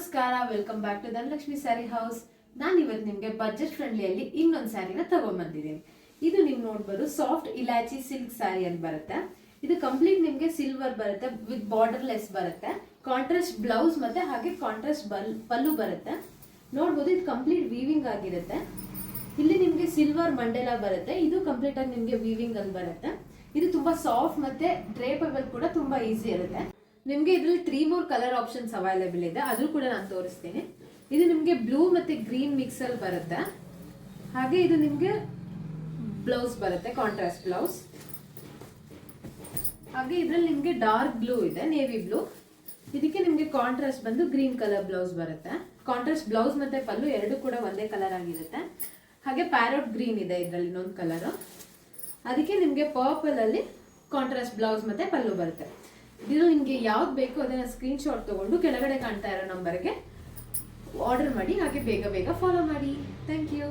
ನಮಸ್ಕಾರ, welcome back to Dhanalakshmi sari house. ನಾನು ಇವತ್ತು ನಿಮಗೆ ಬಜೆಟ್ ಫ್ರೆಂಡ್ಲಿಯಲ್ಲಿ ಇನ್ನೊಂದು ಸ್ಯಾರಿನ ತಗೊಂಡ್ಬಂದಿದ್ದೀನಿ. ಇದು ನೀವು ನೋಡ್ಬೋದು ಸಾಫ್ಟ್ ಇಲಾಚಿ ಸಿಲ್ಕ್ ಸ್ಯಾರಿ ಅಂತ ಬರುತ್ತೆ. ಇದು ಕಂಪ್ಲೀಟ್ ನಿಮಗೆ ಸಿಲ್ವರ್ ಬರುತ್ತೆ, ವಿತ್ ಬಾರ್ಡರ್ ಲೆಸ್ ಬರುತ್ತೆ, ಕಾಂಟ್ರಾಸ್ಟ್ ಬ್ಲೌಸ್ ಮತ್ತೆ ಹಾಗೆ ಕಾಂಟ್ರಾಸ್ಟ್ ಪಲ್ಲು ಬರುತ್ತೆ. ನೋಡ್ಬೋದು ಇದು ಕಂಪ್ಲೀಟ್ ವೀವಿಂಗ್ ಆಗಿರುತ್ತೆ. ಇಲ್ಲಿ ನಿಮಗೆ ಸಿಲ್ವರ್ ಮಂಡೆಲ ಬರುತ್ತೆ, ಇದು ಕಂಪ್ಲೀಟ್ ಆಗಿ ನಿಮಗೆ ವೀವಿಂಗ್ ಅಲ್ಲಿ ಬರುತ್ತೆ. ಇದು ತುಂಬಾ ಸಾಫ್ಟ್ ಮತ್ತೆ ಡ್ರೇಪಬಲ್ ಕೂಡ ತುಂಬಾ ಈಸಿ ಇರುತ್ತೆ. ನಿಮಗೆ ಇದರಲ್ಲಿ 3 ಕಲರ್ ಆಪ್ಷನ್ಸ್ ಅವೈಲೇಬಲ್ ಇದೆ, ಅದು ಕೂಡ ನಾನು ತೋರಿಸ್ತೀನಿ. ಇದು ನಿಮಗೆ ಬ್ಲೂ ಮತ್ತೆ ಗ್ರೀನ್ ಮಿಕ್ಸ್ ಅಲ್ಲಿ ಬರುತ್ತೆ. ಹಾಗೆ ಇದು ನಿಮಗೆ ಬ್ಲೌಸ್ ಬರುತ್ತೆ, ಕಾಂಟ್ರಾಸ್ಟ್ ಬ್ಲೌಸ್. ಹಾಗೆ ಇದರಲ್ಲಿ ನಿಮಗೆ ಡಾರ್ಕ್ ಬ್ಲೂ ಇದೆ, ನೇವಿ ಬ್ಲೂ. ಇದಕ್ಕೆ ನಿಮಗೆ ಕಾಂಟ್ರಾಸ್ಟ್ ಬಂದು ಗ್ರೀನ್ ಕಲರ್ ಬ್ಲೌಸ್ ಬರುತ್ತೆ. ಕಾಂಟ್ರಾಸ್ಟ್ ಬ್ಲೌಸ್ ಮತ್ತೆ ಪಲ್ಲು ಎರಡು ಕೂಡ ಒಂದೇ ಕಲರ್ ಆಗಿರುತ್ತೆ. ಹಾಗೆ ಪ್ಯಾರೋಟ್ ಗ್ರೀನ್ ಇದೆ ಇದರಲ್ಲಿ ಇನ್ನೊಂದು ಕಲರ್. ಅದಕ್ಕೆ ನಿಮಗೆ ಪರ್ಪಲ್ ಅಲ್ಲಿ ಕಾಂಟ್ರಾಸ್ಟ್ ಬ್ಲೌಸ್ ಮತ್ತೆ ಪಲ್ಲು ಬರುತ್ತೆ. ಇದು ನಿಮಗೆ ಯಾವ್ದು ಬೇಕು ಅದನ್ನ ಸ್ಕ್ರೀನ್ ಶಾಟ್ ತಗೊಂಡು ಕೆಳಗಡೆ ಕಾಣ್ತಾ ಇರೋ ನಂಬರ್ಗೆ ಆರ್ಡರ್ ಮಾಡಿ, ಹಾಗೆ ಬೇಗ ಬೇಗ ಫಾಲೋ ಮಾಡಿ. Thank you.